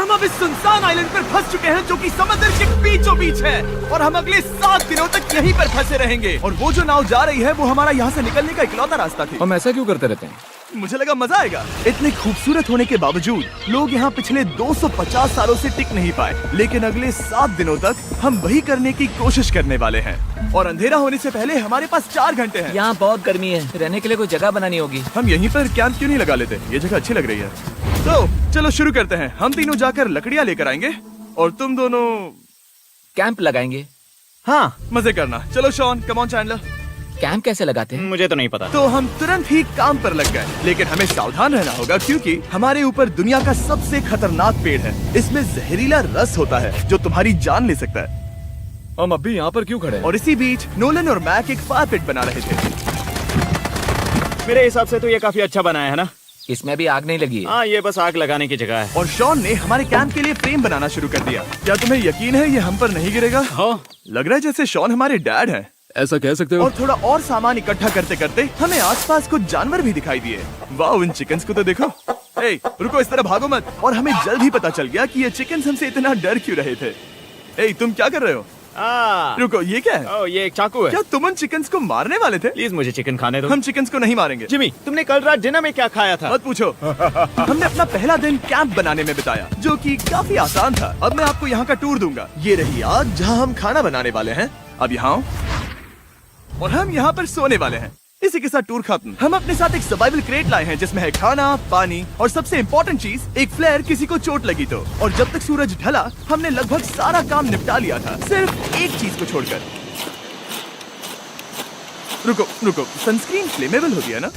हम अब इस सुनसान आइलैंड पर फंस चुके हैं जो कि समंदर के बीचों बीच है और हम अगले 7 दिनों तक यहीं पर फंसे रहेंगे। और वो जो नाव जा रही है वो हमारा यहाँ से निकलने का इकलौता रास्ता थी। हम ऐसा क्यों करते रहते हैं? मुझे लगा मजा आएगा। इतने खूबसूरत होने के बावजूद लोग यहाँ पिछले 250 सालों से टिक नहीं पाए, लेकिन अगले 7 दिनों तक हम वही करने की कोशिश करने वाले हैं। और अंधेरा होने से पहले हमारे पास 4 घंटे हैं। यहाँ बहुत गर्मी है, रहने के लिए कोई जगह बनानी होगी। हम यहीं पर कैंप क्यों नहीं लगा लेते? ये जगह अच्छी लग रही है। तो चलो शुरू करते हैं। हम तीनों जाकर लकड़ियाँ लेकर आएंगे और तुम दोनों कैंप लगाएंगे। हाँ, मजे करना। चलो Shawn, come on Chandler. Camp कैसे लगाते हैं? मुझे तो नहीं पता। तो हम तुरंत ही काम पर लग गए, लेकिन हमें सावधान रहना होगा क्योंकि हमारे ऊपर दुनिया का सबसे खतरनाक पेड़ है। इसमें जहरीला रस होता है जो तुम्हारी जान ले सकता है। हम अभी यहाँ पर क्यों खड़े हैं? और इसी बीच नोलन और मैक एक फायर पिट बना रहे थे। मेरे हिसाब से तो ये काफी अच्छा बनाया है ना? इसमें भी आग नहीं लगी है। हाँ, ये बस आग लगाने की जगह है। और शॉन ने हमारे कैंप के लिए फ्रेम बनाना शुरू कर दिया। क्या तुम्हें यकीन है ये हम पर नहीं गिरेगा? हाँ। लग रहा है जैसे शॉन हमारे डैड हैं। ऐसा कह सकते हो? और थोड़ा और सामान इकट्ठा करते करते हमें आसपास कुछ जानवर भी दिखाई दिए। वाह, इन चिकन्स को तो देखो। ए, रुको, इस तरह भागो मत। और हमें जल्द ही पता चल गया कि ये चिकन्स हमसे इतना डर क्यों रहे थे। ए, तुम क्या कर रहे हो? रुको, ये क्या है? ओ, ये एक चाकू है। क्या तुम उन चिकन्स को मारने वाले थे? प्लीज मुझे चिकन खाने दो। हम चिकन्स को नहीं मारेंगे। जिमी, तुमने कल रात डिनर में क्या खाया था? मत पूछो। हमने अपना पहला दिन कैंप बनाने में बिताया, जो कि काफी आसान था। अब मैं आपको यहाँ का टूर दूंगा। ये रही आग जहाँ हम खाना बनाने वाले हैं। अब यहाँ आओ। और हम यहाँ पर सोने वाले हैं। इसी के साथ टूर खत्म। हम अपने साथ एक सर्वाइवल क्रेट लाए हैं जिसमें है खाना, पानी और सबसे इम्पोर्टेंट चीज एक फ्लेयर, किसी को चोट लगी तो। और जब तक सूरज ढला हमने लगभग सारा काम निपटा लिया था, सिर्फ एक चीज को छोड़कर। रुको, सनस्क्रीन फ्लेमेबल होती है ना?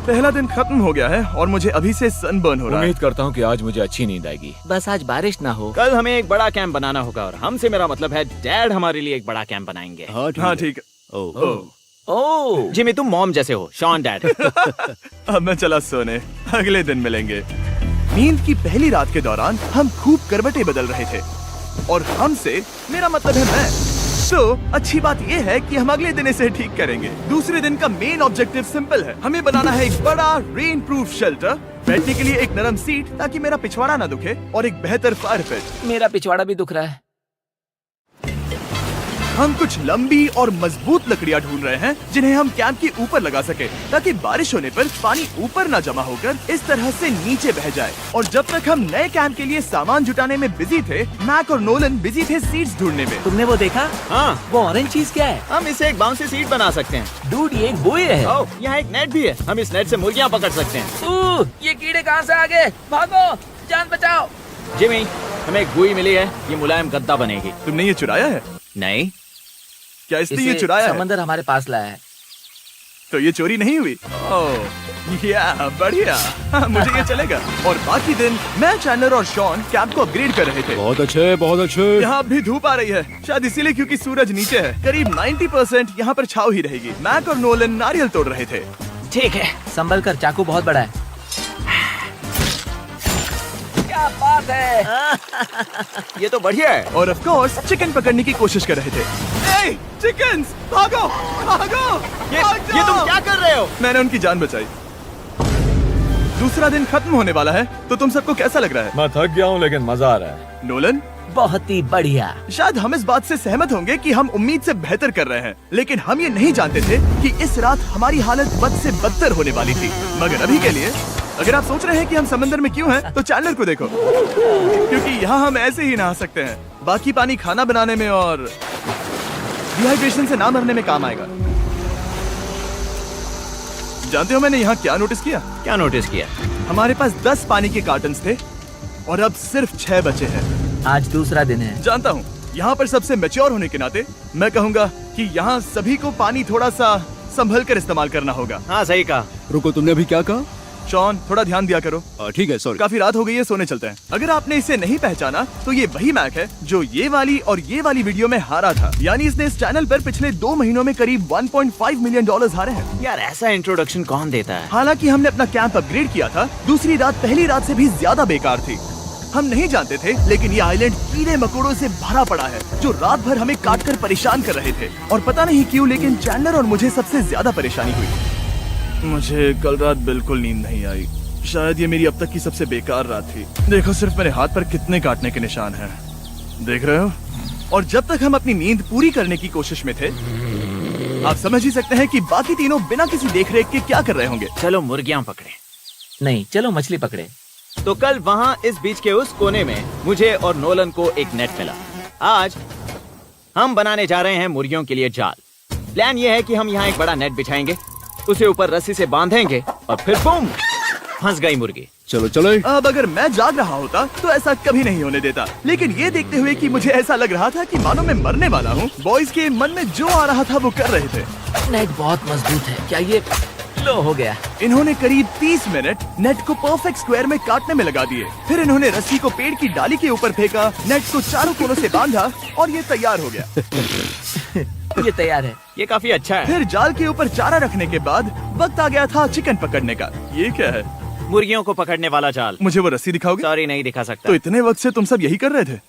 पहला दिन खत्म हो गया है और मुझे अभी से सनबर्न हो रहा है। उम्मीद करता हूँ कि आज मुझे अच्छी नींद आएगी। बस आज बारिश ना हो। कल हमें एक बड़ा कैंप बनाना होगा और हमसे मेरा मतलब है डैड हमारे लिए एक बड़ा कैंप बनाएंगे। हाँ ठीक है। ओह, जिमी, तुम मॉम जैसे हो, शॉन डैड। अब मैं चला सोने, अगले दिन मिलेंगे। नींद की पहली रात के दौरान हम खूब करवटें बदल रहे थे। और हमसे मेरा मतलब है मैं। तो अच्छी बात यह है कि हम अगले दिन इसे ठीक करेंगे। दूसरे दिन का मेन ऑब्जेक्टिव सिंपल है। हमें बनाना है एक बड़ा रेन प्रूफ शेल्टर, बैठने के लिए एक नरम सीट ताकि मेरा पिछवाड़ा ना दुखे, और एक बेहतर फायर पिट। मेरा पिछवाड़ा भी दुख रहा है। हम कुछ लंबी और मजबूत लकड़ियां ढूंढ रहे हैं जिन्हें हम कैंप के ऊपर लगा सके, ताकि बारिश होने पर पानी ऊपर ना जमा होकर इस तरह से नीचे बह जाए। और जब तक हम नए कैंप के लिए सामान जुटाने में बिजी थे, मैक और नोलन बिजी थे सीड्स ढूंढने में। तुमने वो देखा? हाँ, वो ऑरेंज चीज क्या है? हम इसे एक बाउंसी सीट बना सकते हैं। डूड, ये एक बोए है। ओह, यहाँ एक नेट भी है। हम इस नेट से मुर्गियाँ पकड़ सकते हैं। ये कीड़े कहाँ से आ गए? भागो, जान बचाओ। जिमी, हमें एक बुई मिली है। ये मुलायम गद्दा बनेगी। तुमने ये चुराया है? नहीं। क्या इसने ये चुराया है? समंदर हमारे पास लाया है। तो ये चोरी नहीं हुई? ओह, या बढ़िया। मुझे ये चलेगा। और बाकी दिन मैं, चैंडलर और शॉन कैंप को अपग्रेड कर रहे थे। बहुत अच्छे, बहुत अच्छे। यहाँ भी धूप आ रही है, शायद इसीलिए क्योंकि सूरज नीचे है। करीब 90% यहाँ पर छाव ही रहेगी। मैक और नोलन नारियल तोड़ रहे थे। ठीक है, संभल कर, चाकू बहुत बड़ा है। क्या बात है। ये तो बढ़िया है। और ऑफ कोर्स चिकन पकड़ने की कोशिश कर रहे थे। ए, चिकन्स, भागो, भागो, ये तुम क्या कर रहे हो? मैंने उनकी जान बचाई। दूसरा दिन खत्म होने वाला है, तो तुम सबको कैसा लग रहा है? मैं थक गया हूँ लेकिन मजा आ रहा है। नोलन, बहुत ही बढ़िया। शायद हम इस बात से सहमत होंगे कि हम उम्मीद से बेहतर कर रहे हैं, लेकिन हम ये नहीं जानते थे कि इस रात हमारी हालत बद से बदतर होने वाली थी। मगर अभी के लिए, अगर आप सोच रहे हैं कि हम समंदर में क्यों हैं, तो चैंडलर को देखो, क्योंकि यहाँ हम ऐसे ही नहा सकते हैं। बाकी पानी खाना बनाने में और डिहाइड्रेशन से ना मरने में काम आएगा। जानते हो मैंने यहाँ क्या नोटिस किया? क्या नोटिस किया? हमारे पास 10 पानी के कार्टन्स थे और अब सिर्फ 6 बचे हैं। आज दूसरा दिन है। जानता हूँ, यहाँ पर सबसे मैच्योर होने के नाते मैं कहूँगा कि यहाँ सभी को पानी थोड़ा सा संभल कर इस्तेमाल करना होगा। हाँ, सही कहा। रुको, तुमने अभी क्या कहा? शॉन, थोड़ा ध्यान दिया करो। ठीक है, सॉरी। काफी रात हो गई है, सोने चलते हैं। अगर आपने इसे नहीं पहचाना तो ये वही मैक है जो ये वाली और ये वाली वीडियो में हारा था। यानी इसने इस चैनल पर पिछले 2 महीनों में करीब $1.5 मिलियन हारे हैं। यार, ऐसा इंट्रोडक्शन कौन देता है? हालांकि हमने अपना कैंप अपग्रेड किया था, दूसरी रात पहली रात से भी ज्यादा बेकार थी। हम नहीं जानते थे, लेकिन ये आइलैंड कीड़े मकोड़ों से भरा पड़ा है जो रात भर हमें काट कर परेशान कर रहे थे। और पता नहीं क्यों, लेकिन चैंडलर और मुझे सबसे ज्यादा परेशानी हुई। मुझे कल रात बिल्कुल नींद नहीं आई। शायद ये मेरी अब तक की सबसे बेकार रात थी। देखो सिर्फ मेरे हाथ पर कितने काटने के निशान हैं। देख रहे हो? और जब तक हम अपनी नींद पूरी करने की कोशिश में थे, आप समझ ही सकते हैं कि बाकी तीनों बिना किसी देखरेख के क्या कर रहे होंगे। चलो मुर्गियां पकड़े। नहीं, चलो मछली पकड़े। तो कल वहाँ इस बीच के उस कोने में मुझे और नोलन को एक नेट मिला। आज हम बनाने जा रहे हैं मुर्गियों के लिए जाल। प्लान ये है कि हम यहाँ एक बड़ा नेट बिछाएंगे, उसे ऊपर रस्सी से बांधेंगे और फिर बूम, फंस गई मुर्गी। चलो चलो। अब अगर मैं जाग रहा होता तो ऐसा कभी नहीं होने देता, लेकिन ये देखते हुए कि मुझे ऐसा लग रहा था कि मानो मैं मरने वाला हूँ, बॉयज के मन में जो आ रहा था वो कर रहे थे। नेट बहुत मजबूत है। क्या ये लो हो गया? इन्होंने करीब 30 मिनट नेट को परफेक्ट स्क्वायर में काटने में लगा दिए। फिर इन्होंने रस्सी को पेड़ की डाली के ऊपर फेंका, नेट को चारों कोनों से बांधा और ये तैयार हो गया। ये तैयार है। ये काफी अच्छा है। फिर जाल के ऊपर चारा रखने के बाद वक्त आ गया था चिकन पकड़ने का। ये क्या है? मुर्गियों को पकड़ने वाला जाल। मुझे वो रस्सी दिखाओगे? सॉरी, नहीं दिखा सकता। तो इतने वक्त से तुम सब यही कर रहे थे?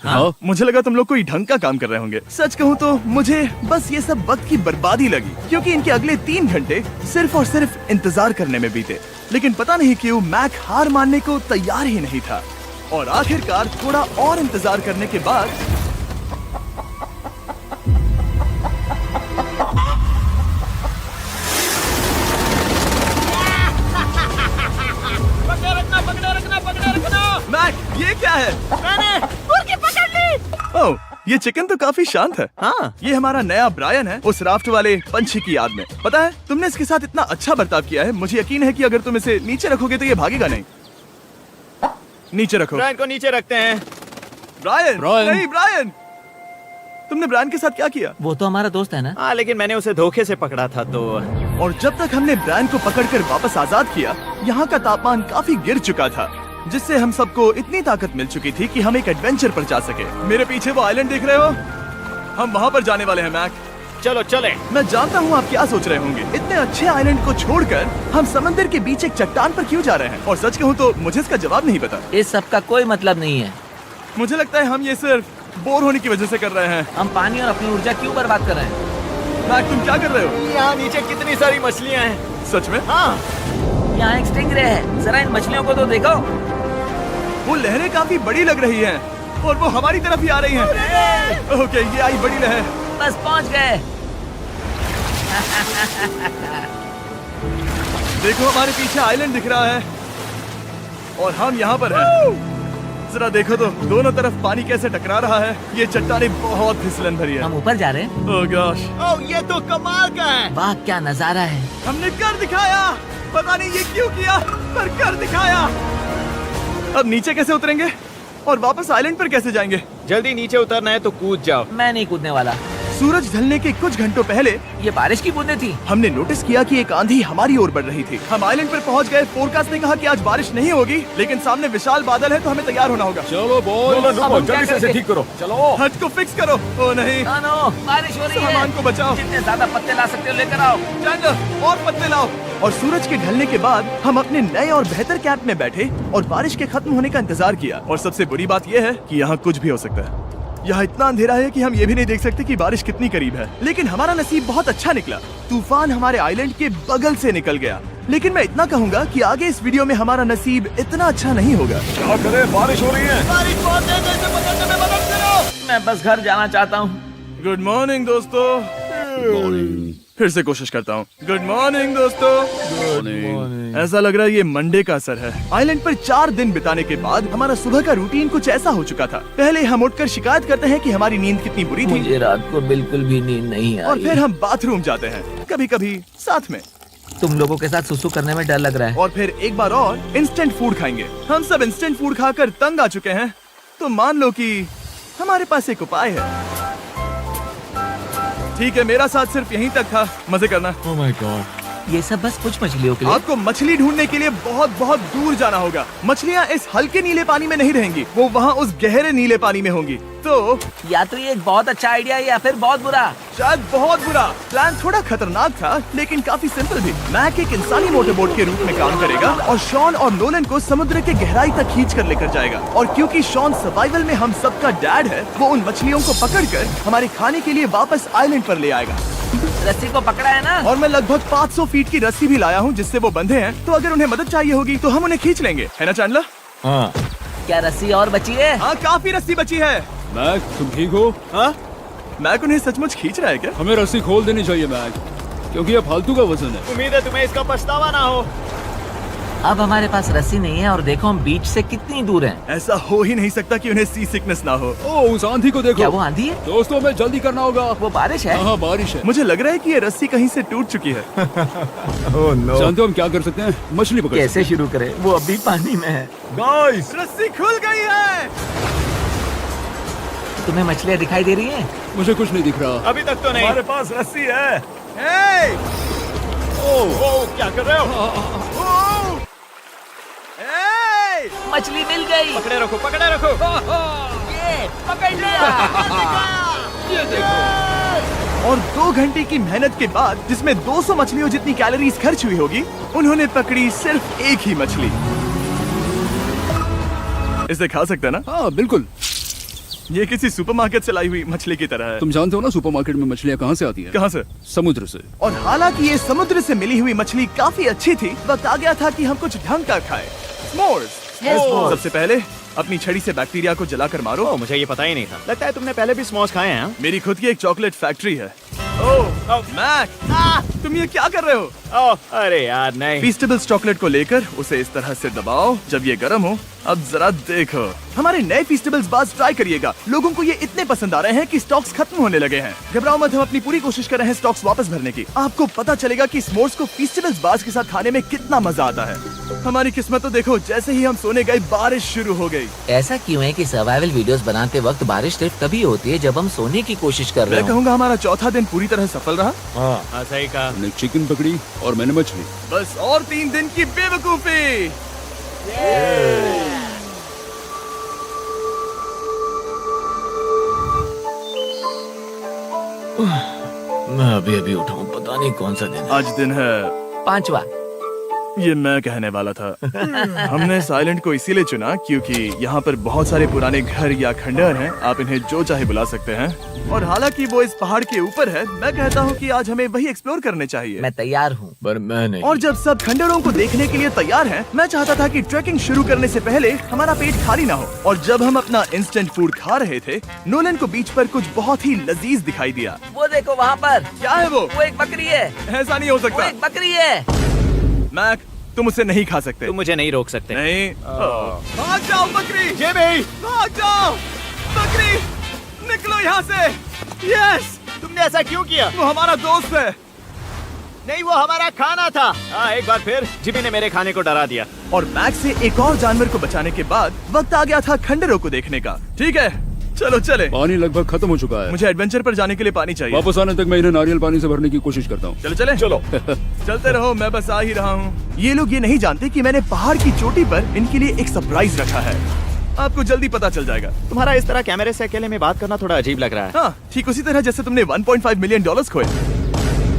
हाँ। मुझे लगा तुम लोग कोई ढंग का काम कर रहे होंगे। सच कहूँ तो मुझे बस ये सब वक्त की बर्बादी लगी, क्योंकि इनके अगले 3 घंटे सिर्फ और सिर्फ इंतजार करने में बीते। लेकिन पता नहीं क्यों मैक हार मानने को तैयार ही नहीं था, और आखिरकार थोड़ा और इंतजार करने के बाद मैक, ये क्या है? मैंने मुर्गी पकड़ ली। ओह, ये चिकन तो काफी शांत है। हाँ। ये हमारा नया ब्रायन है, उस राफ्ट वाले पंछी की याद में। पता है, तुमने इसके साथ इतना अच्छा बर्ताव किया है, मुझे यकीन है कि अगर तुम इसे नीचे रखोगे तो ये भागेगा नहीं। नीचे रखो। ब्रायन को नीचे रखते हैं। Brian, Brian. नहीं ब्रायन। तुमने ब्रायन के साथ क्या किया? वो तो हमारा दोस्त है ना। हाँ, लेकिन मैंने उसे धोखे से पकड़ा था तो। और जब तक हमने ब्रायन को पकड़कर वापस आजाद किया, यहाँ का तापमान काफी गिर चुका था, जिससे हम सबको इतनी ताकत मिल चुकी थी कि हम एक एडवेंचर पर जा सके। मेरे पीछे वो आइलैंड देख रहे हो? हम वहाँ पर जाने वाले हैं मैक। चलो चले। मैं जानता हूँ आप क्या सोच रहे होंगे, इतने अच्छे आइलैंड को छोड़कर हम समंदर के बीच एक चट्टान पर क्यों जा रहे हैं? और सच कहूँ तो मुझे इसका जवाब नहीं पता। इस सब का कोई मतलब नहीं है। मुझे लगता है हम ये सिर्फ बोर होने की वजह से कर रहे हैं। हम पानी और अपनी ऊर्जा क्यों बर्बाद कर रहे हैं? मैक, तुम क्या कर रहे हो? यहाँ नीचे कितनी सारी मछलियाँ हैं। सच में? हाँ। यहाँ एक स्टिंगरे है, जरा इन मछलियों को तो देखो। वो लहरें काफी बड़ी लग रही हैं और वो हमारी तरफ ही आ रही हैं। ओके, ये आई बड़ी लहर। बस पहुँच गए। देखो हमारे पीछे आइलैंड दिख रहा है और हम यहाँ पर हैं। जरा देखो तो दोनों तरफ पानी कैसे टकरा रहा है। ये चट्टानें बहुत फिसलन भरी है। हम ऊपर जा रहे हैं। ओह गॉश, ओह, ये तो कमाल का है। वाह, क्या नजारा है। हमने कर दिखाया। पता नहीं ये क्यों किया, पर कर दिखाया। अब नीचे कैसे उतरेंगे और वापस आइलैंड पर कैसे जाएंगे? जल्दी नीचे उतरना है तो कूद जाओ। मैं नहीं कूदने वाला। सूरज ढलने के कुछ घंटों पहले ये बारिश की बूंदें थी। हमने नोटिस किया कि एक आंधी हमारी ओर बढ़ रही थी। हम आइलैंड पर पहुंच गए। फोरकास्ट ने कहा कि आज बारिश नहीं होगी, लेकिन सामने विशाल बादल है तो हमें तैयार होना होगा। चलो बॉय, अब हम क्या जल्दी से इसे करेंगे? ठीक करो। चलो। हट को फिक्स करो। ओ नहीं, नो, बारिश हो रही है। सामान को बचाओ। जितने ज्यादा पत्ते ला सकते हो लेकर आओ। चंद और पत्ते लाओ। और सूरज के ढलने के बाद हम अपने नए और बेहतर कैंप में बैठे और बारिश के खत्म होने का इंतजार किया। और सबसे बुरी बात यह है कि यहाँ कुछ भी हो सकता है। यहाँ इतना अंधेरा है कि हम ये भी नहीं देख सकते कि बारिश कितनी करीब है। लेकिन हमारा नसीब बहुत अच्छा निकला। तूफान हमारे आइलैंड के बगल से निकल गया। लेकिन मैं इतना कहूँगा कि आगे इस वीडियो में हमारा नसीब इतना अच्छा नहीं होगा। क्या करें, बारिश हो रही है। बारिश बहुत तेज है, इसे पकड़ने में मदद करो। मैं बस घर जाना चाहता हूँ। गुड मॉर्निंग दोस्तों। फिर से कोशिश करता हूँ। गुड मॉर्निंग दोस्तों। ऐसा लग रहा है ये मंडे का असर है। आइलैंड पर 4 दिन बिताने के बाद हमारा सुबह का रूटीन कुछ ऐसा हो चुका था। पहले हम उठकर शिकायत करते हैं कि हमारी नींद कितनी बुरी थी, मुझे रात को बिल्कुल भी नींद नहीं और आई। फिर हम बाथरूम जाते हैं, कभी कभी साथ में, तुम लोगों के साथ सुसु करने में डर लग रहा है। और फिर एक बार और इंस्टेंट फूड खाएंगे। हम सब इंस्टेंट फूड खाकर तंग आ चुके हैं, तो मान लो कि हमारे पास एक उपाय है। ठीक है, मेरा साथ सिर्फ यहीं तक था। मजे करना। Oh my God. ये सब बस कुछ मछलियों के लिए। आपको मछली ढूंढने के लिए बहुत बहुत दूर जाना होगा। मछलियाँ इस हल्के नीले पानी में नहीं रहेंगी, वो वहाँ उस गहरे नीले पानी में होंगी। तो या तो ये एक बहुत अच्छा आइडिया है या फिर बहुत बुरा। शायद बहुत बुरा। प्लान थोड़ा खतरनाक था लेकिन काफी सिंपल भी। मैक एक इंसानी मोटरबोट के रूप में काम करेगा और शॉन और नोलन को समुद्र के गहराई तक खींच कर लेकर जाएगा। और क्योंकि शॉन सर्वाइवल में हम सबका डैड है, वो उन मछलियों को पकड़कर हमारे खाने के लिए वापस आइलैंड पर ले आएगा। रस्सी को पकड़ा है ना? और मैं लगभग 500 फीट की रस्सी भी लाया हूँ जिससे वो बंधे हैं, तो अगर उन्हें मदद चाहिए होगी तो हम उन्हें खींच लेंगे, है ना चैंडलर? हाँ। क्या रस्सी और बची है? हाँ, काफी रस्सी बची है। मैक, तुम ठीक हो? हाँ? मैक उन्हें सचमुच खींच रहा है क्या? हमें रस्सी खोल देनी चाहिए मैक, क्योंकि ये फालतू का वजन है। उम्मीद है तुम्हें इसका पछतावा ना हो। अब हमारे पास रस्सी नहीं है और देखो हम बीच से कितनी दूर हैं। ऐसा हो ही नहीं सकता कि उन्हें सी सिकनेस ना हो। ओ, उस आंधी को देखो। क्या वो आंधी है? दोस्तों, हमें जल्दी करना होगा। वो बारिश है? हाँ, बारिश है। मुझे लग रहा है कि ये रस्सी कहीं से टूट चुकी है। जानते हो हम क्या कर सकते हैं? मछली पकड़ कैसे शुरू करें? वो अभी पानी में है। गाइस, रस्सी खुल गई है। तुम्हें मछलियाँ दिखाई दे रही हैं? सकते हैं। मुझे कुछ नहीं दिख रहा। अभी तक तो नहीं। हमारे पास रस्सी है। हे! ओ, क्या कर रहे हो? ओ! हे! मछली मिल गई। पकड़े रखो, पकड़े रखो। ये पकड़ लिया। ये देखो। और 2 घंटे की मेहनत के बाद, जिसमें 200 मछलियों जितनी कैलोरीज खर्च हुई होगी, उन्होंने पकड़ी सिर्फ एक ही मछली। इसे खा सकते हैं ना? हाँ, बिल्कुल। ये किसी सुपरमार्केट से लाई हुई मछली की तरह है। तुम जानते हो ना सुपरमार्केट में मछलियाँ कहाँ से आती है? कहाँ से? समुद्र से। और हालांकि ये समुद्र से मिली हुई मछली काफी अच्छी थी, वक्त आ गया था कि हम कुछ ढंग का खाएं। S'mores। सबसे पहले अपनी छड़ी से बैक्टीरिया को जलाकर मारो। ओ, मुझे ये पता ही नहीं था। लगता है तुमने पहले भी स्मोक्स खाए हैं। मेरी खुद की एक चॉकलेट फैक्ट्री है। ओह मैक, तुम ये क्या कर रहे हो? ओह, अरे यार नहीं। फीस्टेबल्स चॉकलेट को लेकर उसे इस तरह से दबाओ जब ये गर्म हो। अब जरा देखो, हमारे नए फीस्टेबल्स बार्स ट्राई करिएगा। लोगों को ये इतने पसंद आ रहे हैं कि स्टॉक्स खत्म होने लगे हैं। घबराओ मत, हम अपनी पूरी कोशिश कर रहे हैं स्टॉक्स वापस भरने की। आपको पता चलेगा कि s'mores को फीस्टेबल्स बार्स के साथ खाने में कितना मजा आता है। हमारी किस्मत तो देखो, जैसे ही हम सोने गए बारिश शुरू हो गई। ऐसा क्यों है कि सर्वाइवल वीडियोस बनाते वक्त बारिश सिर्फ तभी होती है जब हम सोने की कोशिश कर रहे मैं हो? कहूँगा हमारा चौथा दिन पूरी तरह सफल रहा। हाँ, सही कहा। हमने चिकन पकड़ी और मैंने मछली। बस और 3 दिन की बेवकूफी। मैं अभी उठा हूँ, पता नहीं कौन सा दिन है। आज दिन है 5वां। ये मैं कहने वाला था। हमने इस आइलैंड को इसीलिए चुना क्योंकि यहाँ पर बहुत सारे पुराने घर या खंडहर हैं। आप इन्हें जो चाहे बुला सकते हैं। और हालांकि वो इस पहाड़ के ऊपर है, मैं कहता हूँ कि आज हमें वही एक्सप्लोर करने चाहिए। मैं तैयार हूँ, पर मैं नहीं। और जब सब खंडहरों को देखने के लिए तैयार हैं, मैं चाहता था कि ट्रैकिंग शुरू करने से पहले हमारा पेट खाली ना हो। और जब हम अपना इंस्टेंट फूड खा रहे थे, नोलन को बीच पर कुछ बहुत ही लजीज दिखाई दिया। वो देखो वहाँ पर। क्या है वो? वो एक बकरी है। ऐसा नहीं हो वो सकता। एक बकरी है। मैक, तुम उसे नहीं खा सकते। तुम मुझे नहीं रोक सकते। नहीं। भाग जाओ बकरी। ये भी। भाग जाओ बकरी, निकलो यहाँ से। यस, तुमने ऐसा क्यों किया? वो हमारा दोस्त है। नहीं, वो हमारा खाना था। हाँ, एक बार फिर जिमी ने मेरे खाने को डरा दिया। और मैक से एक और जानवर को बचाने के बाद वक्त आ गया था खंडहरों को देखने का। ठीक है, चलो चले। पानी लगभग खत्म हो चुका है। मुझे एडवेंचर पर जाने के लिए पानी चाहिए। वापस आने तक मैं इन्हें नारियल पानी से भरने की कोशिश करता हूँ। चलो चले। चलो। चलते रहो, मैं बस आ ही रहा हूँ। ये लोग ये नहीं जानते कि मैंने पहाड़ की चोटी पर इनके लिए एक सरप्राइज रखा है। आपको जल्दी पता चल जाएगा। तुम्हारा इस तरह कैमरे से अकेले में बात करना थोड़ा अजीब लग रहा है। हाँ, ठीक उसी तरह जैसे तुमने $1.5 मिलियन खोए।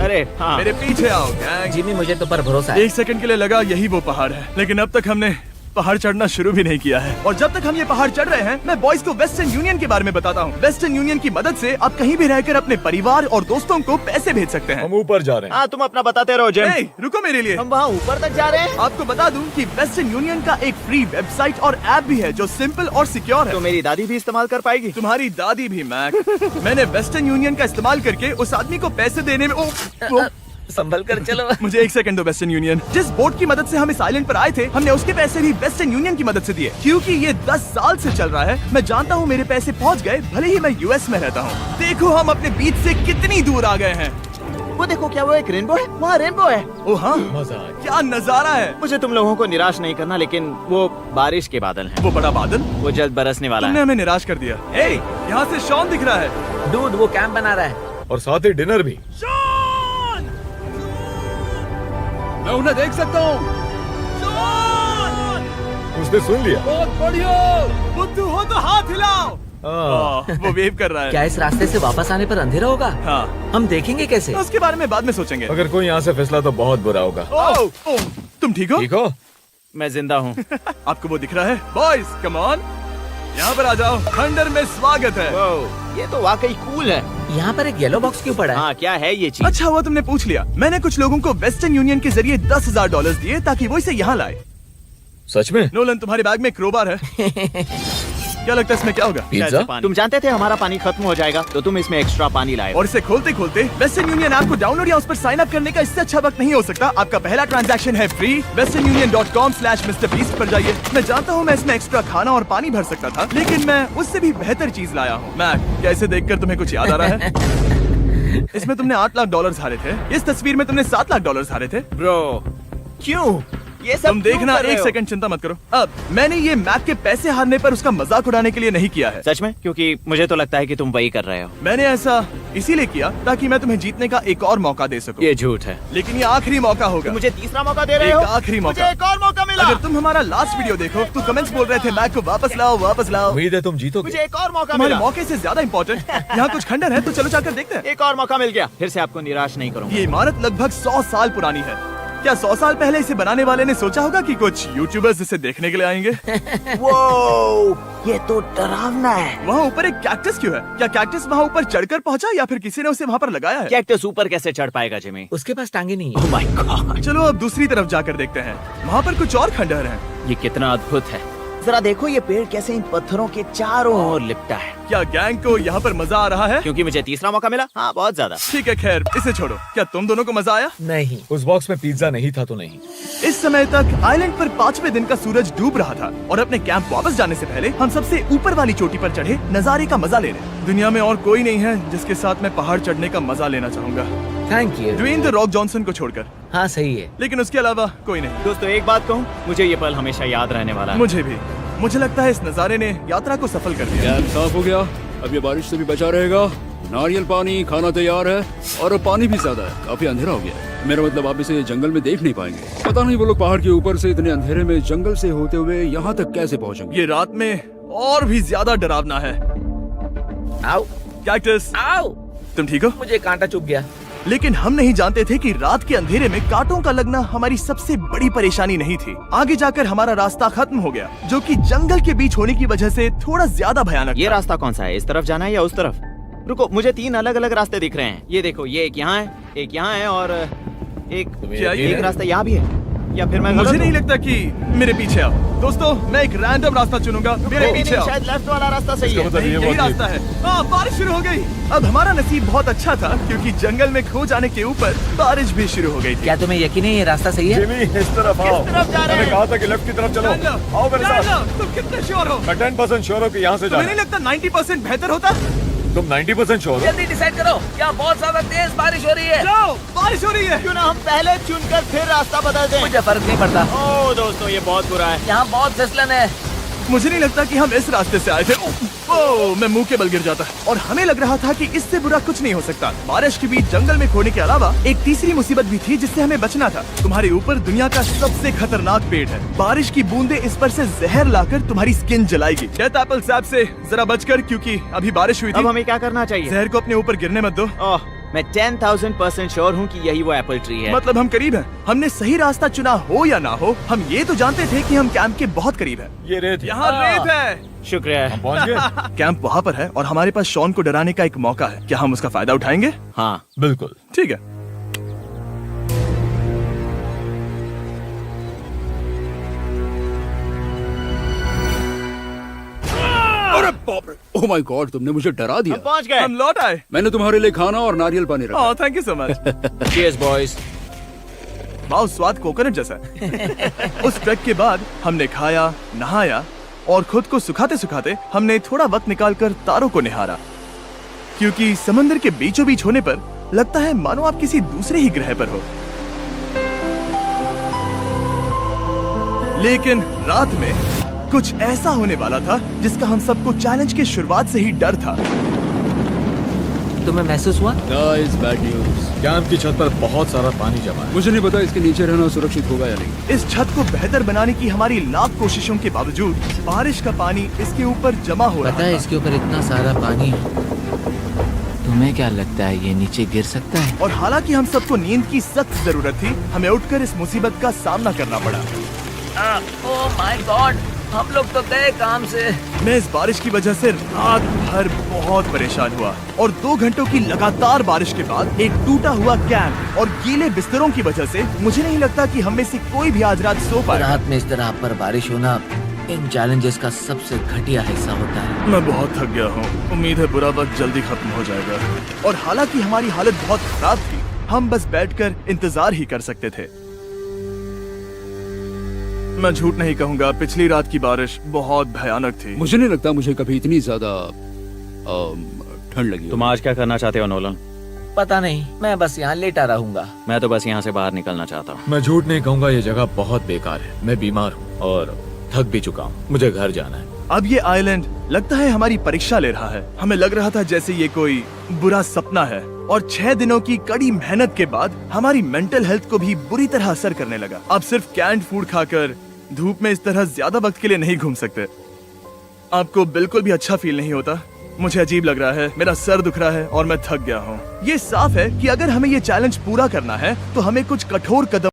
अरे हाँ। मेरे पीछे आओ गैंग। जिमी, मुझे तो पर भरोसा है। 1 सेकंड के लिए लगा यही वो पहाड़ है, लेकिन अब तक हमने पहाड़ चढ़ना शुरू भी नहीं किया है। और जब तक हम ये पहाड़ चढ़ रहे हैं, मैं बॉयज को वेस्टर्न यूनियन के बारे में बताता हूँ। वेस्टर्न यूनियन की मदद से आप कहीं भी रहकर अपने परिवार और दोस्तों को पैसे भेज सकते हैं। हम ऊपर जा रहे हैं। हाँ, तुम अपना बताते रहो जेम। Hey, रुको मेरे लिए। हम वहाँ ऊपर तक जा रहे हैं। आपको बता दूं कि वेस्टर्न यूनियन का एक फ्री वेबसाइट और ऐप भी है जो सिंपल और सिक्योर है। तो मेरी दादी भी इस्तेमाल कर पाएगी। तुम्हारी दादी भी मैक। मैंने वेस्टर्न यूनियन का इस्तेमाल करके उस आदमी को पैसे देने में संभल कर चलो। मुझे 1 सेकंड दो। वेस्टर्न यूनियन, जिस बोट की मदद से हम इस आइलैंड पर आए थे, हमने उसके पैसे भी वेस्टर्न यूनियन की मदद से दिए। क्योंकि ये 10 साल से चल रहा है, मैं जानता हूँ मेरे पैसे पहुँच गए, भले ही मैं यूएस में रहता हूँ। देखो हम अपने बीच से कितनी दूर आ गए हैं। वो देखो, क्या वो एक रेनबो है? वहाँ रेनबो है। ओ हाँ, क्या नजारा है। मुझे तुम लोगों को निराश नहीं करना, लेकिन वो बारिश के बादल हैं। वो बड़ा बादल, वो जल्द बरसने वाला तुमने है। हमें निराश कर दिया। ए, यहाँ से शॉन दिख रहा है। डूड, वो कैंप बना रहा है। और साथ ही डिनर भी। मैं उन्हें देख सकता हूँ। उसने सुन लिया। बहुत बढ़िया। बुद्धू हो तो हाथ हिलाओ। वो वेव कर रहा है। क्या इस रास्ते से वापस आने पर अंधेरा होगा? हाँ, हम देखेंगे कैसे? उसके बारे में बाद में सोचेंगे। अगर कोई यहाँ से फिसला तो बहुत बुरा होगा। ओह, तुम ठीक हो? ठीक हो? मैं जिंदा हूँ। आपको वो दिख रहा है? बॉयज कम ऑन, यहाँ पर आ जाओ। खंडर में स्वागत है। ये तो वाकई कूल है। यहाँ पर एक येलो बॉक्स क्यों पड़ा है? हाँ, क्या है ये चीज? अच्छा हुआ तुमने पूछ लिया। मैंने कुछ लोगों को वेस्टर्न यूनियन के जरिए $10,000 दिए ताकि वो इसे यहाँ लाए। सच में? नोलन, तुम्हारे बैग में क्रोबार है। क्या लगता है इसमें क्या होगा? पिज्जा? तुम जानते थे हमारा पानी खत्म हो जाएगा, तो तुम इसमें एक्स्ट्रा पानी लाए। और इसे खोलते खोलते वेस्टर्न यूनियन ऐप को डाउनलोड या उस पर साइन अप करने का इससे अच्छा वक्त नहीं हो सकता। आपका पहला ट्रांजैक्शन है फ्री। westernunion.com/MrBeast पर जाइए। मैं जानता हूँ मैं इसमें एक्स्ट्रा खाना और पानी भर सकता था, लेकिन मैं उससे भी बेहतर चीज लाया हूँ। मैक, क्या इसे देखकर तुम्हें कुछ याद आ रहा है? इसमें तुमने $8 लाख हारे थे। इस तस्वीर में तुमने $7 लाख हारे थे। ब्रो, क्यों ये सब तुम देखना, क्यों कर रहे एक हो? सेकंड चिंता मत करो। अब मैंने ये मैक के पैसे हारने पर उसका मजाक उड़ाने के लिए नहीं किया है। सच में? क्योंकि मुझे तो लगता है कि तुम वही कर रहे हो। मैंने ऐसा इसीलिए किया ताकि मैं तुम्हें जीतने का एक और मौका दे सकूं। ये झूठ है। लेकिन ये आखिरी मौका होगा। मुझे तीसरा मौका दे रहे एक हो? आखिरी मौका। मुझे एक और मौका मिला। अगर तुम हमारा लास्ट वीडियो देखो तो कमेंट्स बोल रहे थे मैक को वापस लाओ, वापस लाओ। उम्मीद है तुम जीतोगे। मुझे एक और मौका तुम्हारे मिला। मौके से ज्यादा इंपॉर्टेंट यहाँ कुछ खंडर है, तो चलो जाकर देखते हैं। एक और मौका मिल गया। फिर से आपको निराश नहीं करूंगा। ये इमारत लगभग 100 साल पुरानी है। क्या 100 साल पहले इसे बनाने वाले ने सोचा होगा कि कुछ यूट्यूबर्स इसे देखने के लिए आएंगे? वो ये तो डरावना है। वहाँ ऊपर एक कैक्टस क्यों है? क्या कैक्टस वहाँ ऊपर चढ़कर पहुँचा या फिर किसी ने उसे वहाँ पर लगाया है? कैक्टस ऊपर कैसे चढ़ पाएगा जिमी? उसके पास टांगे नहीं है। ओह माय गॉड, चलो अब दूसरी तरफ जाकर देखते हैं। वहाँ पर कुछ और खंडहर हैं। ये कितना अद्भुत है। जरा देखो ये पेड़ कैसे इन पत्थरों के चारों ओर लिपटा है। क्या गैंग को यहाँ पर मजा आ रहा है? क्योंकि मुझे तीसरा मौका मिला। हाँ, बहुत ज्यादा। ठीक है, खैर इसे छोड़ो। क्या तुम दोनों को मजा आया? नहीं। उस बॉक्स में पिज्जा नहीं था तो नहीं। इस समय तक आइलैंड पर 5वें दिन का सूरज डूब रहा था और अपने कैंप वापस जाने से पहले हम सबसे ऊपर वाली चोटी पर चढ़े नजारे का मजा ले रहे। दुनिया में और कोई नहीं है जिसके साथ मैं पहाड़ चढ़ने का मजा लेना चाहूंगा, thank you. Dwayne the Rock Johnson को छोड़कर। हाँ सही है। लेकिन उसके अलावा कोई नहीं। दोस्तों, एक बात कहूँ, मुझे ये पल हमेशा याद रहने वाला है। मुझे भी। मुझे लगता है इस नजारे ने यात्रा को सफल कर दिया। कैंप साफ हो गया, अब ये बारिश से भी बचा रहेगा। नारियल पानी, खाना तैयार है और अब पानी भी ज्यादा है। काफी अंधेरा हो गया है। मेरा मतलब आप इसे जंगल में देख नहीं पाएंगे। पता नहीं वो लोग पहाड़ के ऊपर से इतने अंधेरे में जंगल से होते हुए यहाँ तक कैसे पहुँचेंगे। ये रात में और भी ज्यादा डरावना है। आओ कैक्टस, आओ। तुम ठीक हो? मुझे कांटा चुभ गया। लेकिन हम नहीं जानते थे कि रात के अंधेरे में कांटों का लगना हमारी सबसे बड़ी परेशानी नहीं थी। आगे जाकर हमारा रास्ता खत्म हो गया, जो कि जंगल के बीच होने की वजह से थोड़ा ज्यादा भयानक ये था। रास्ता कौन सा है? इस तरफ जाना है या उस तरफ? रुको, मुझे 3 अलग अलग रास्ते दिख रहे हैं। ये देखो, ये एक यहाँ है, एक यहाँ है और एक क्या ये एक है? रास्ता यहाँ भी है। या फिर मैं मुझे गलत नहीं हूँ? लगता कि मेरे पीछे आओ। दोस्तों, मैं एक रैंडम रास्ता चुनूंगा। मेरे नहीं, पीछे नहीं, आओ। शायद लेफ्ट वाला रास्ता सही है। मतलब नहीं, ये यही बहुत रास्ता है। हाँ, बारिश शुरू हो गई। अब हमारा नसीब बहुत अच्छा था क्योंकि जंगल में खो जाने के ऊपर बारिश भी शुरू हो गई थी। क्या तुम्हें यकीन है ये रास्ता सही है? जिमी, इस तरफ आओ। तरफ जा रहे मैंने हैं? कहा था कि लेफ्ट की तरफ चलो। जान लो, आओ मेरे जान साथ। लो, तुम कितने श्योर हो? मैं 10% श्योर हूँ कि यहाँ से तुम्हें जाना। नहीं लगता 90% बेहतर होता? तुम 90% श्योर हो? जल्दी डिसाइड करो। क्या बहुत ज्यादा तेज बारिश हो रही है? जाओ, बारिश हो रही है। क्यों ना हम पहले चुनकर फिर रास्ता बदल दें? मुझे फर्क नहीं पड़ता। ओह दोस्तों, ये बहुत बुरा है। यहाँ बहुत फिसलन है। मुझे नहीं लगता कि हम इस रास्ते से आए थे। ओह, मैं मुंह के बल गिर जाता। और हमें लग रहा था कि इससे बुरा कुछ नहीं हो सकता। बारिश के बीच जंगल में खोने के अलावा एक तीसरी मुसीबत भी थी जिससे हमें बचना था। तुम्हारे ऊपर दुनिया का सबसे खतरनाक पेड़ है। बारिश की बूंदें इस पर से जहर लाकर तुम्हारी स्किन जलाएगी। डेथ एप्पल सैप से जरा बचकर, क्योंकि अभी बारिश हुई अब थी। हमें क्या करना चाहिए? जहर को अपने ऊपर गिरने मत दो। ओह, मैं 10,000% श्योर हूँ कि यही वो एप्पल ट्री है। मतलब हम करीब हैं। हमने सही रास्ता चुना हो या ना हो, हम ये तो जानते थे कि हम कैंप के बहुत करीब हैं। ये रेत है। यहाँ रेत है। शुक्रिया। हम पहुँच गए। कैंप वहाँ पर है और हमारे पास शॉन को डराने का एक मौका है। क्या हम उसका फायदा उठाएंगे? हाँ, बिल्कुल। ठीक है। अरे बाप रे, ओह माय गॉड, तुमने मुझे डरा हम दिया। पहुँच गए। हम लौट आए। मैंने तुम्हारे लिए खाना और नारियल पानी रखा। Oh, thank you so much. Cheers, boys। वाह, स्वाद कोकोनट जैसा है। उस ट्रैक के बाद हमने खाया, नहाया और खुद को सुखाते सुखाते हमने थोड़ा वक्त निकालकर तारों को निहारा, क्योंकि समंदर के बीचों बीच होने पर लगता है मानो आप किसी दूसरे ही ग्रह पर हो। लेकिन रात में कुछ ऐसा होने वाला था जिसका हम सबको चैलेंज के शुरुआत से ही डर था। तुम्हें महसूस हुआ? Guys, bad news. कैंप की छत पर बहुत सारा पानी जमा है। मुझे नहीं पता इसके नीचे रहना सुरक्षित होगा या नहीं। इस छत को बेहतर बनाने की हमारी लाख कोशिशों के बावजूद बारिश का पानी इसके ऊपर जमा हो रहा पता है था। इसके ऊपर इतना सारा पानी है। तुम्हें क्या लगता है ये नीचे गिर सकता है? और हालांकि हम सबको नींद की सख्त जरूरत थी, हमें उठकर इस मुसीबत का सामना करना पड़ा। ओह माय गॉड, हम लोग तो गए काम से। मैं इस बारिश की वजह से रात भर बहुत परेशान हुआ और 2 घंटों की लगातार बारिश के बाद एक टूटा हुआ कैंप और गीले बिस्तरों की वजह से मुझे नहीं लगता कि हम में से कोई भी आज रात सो पाएगा। रात में इस तरह पर बारिश होना इन चैलेंजेस का सबसे घटिया हिस्सा होता है। मैं बहुत थक गया हूँ। उम्मीद है बुरा वक्त जल्दी खत्म हो जाएगा। और हालांकि हमारी हालत बहुत खराब थी, हम बस बैठकर इंतजार ही कर सकते थे। मैं झूठ नहीं कहूँगा, पिछली रात की बारिश बहुत भयानक थी। मुझे नहीं लगता मुझे कभी इतनी ज्यादा ठंड लगी तुम आज क्या करना चाहते हो नोलन? पता नहीं, मैं बस यहाँ लेटा रहूंगा। मैं तो बस यहाँ से बाहर निकलना चाहता हूँ। मैं झूठ नहीं कहूँगा, ये जगह बहुत बेकार है। मैं बीमार हूँ और थक भी चुका हूँ। मुझे घर जाना है। अब ये आइलैंड लगता है हमारी परीक्षा ले रहा है। हमें लग रहा था जैसे ये कोई बुरा सपना है और 6 दिनों की कड़ी मेहनत के बाद हमारी मेंटल हेल्थ को भी बुरी तरह असर करने लगा। अब सिर्फ कैंड फूड खाकर धूप में इस तरह ज्यादा वक्त के लिए नहीं घूम सकते। आपको बिल्कुल भी अच्छा फील नहीं होता? मुझे अजीब लग रहा है, मेरा सर दुख रहा है और मैं थक गया हूँ। ये साफ है कि अगर हमें ये चैलेंज पूरा करना है तो हमें कुछ कठोर कदम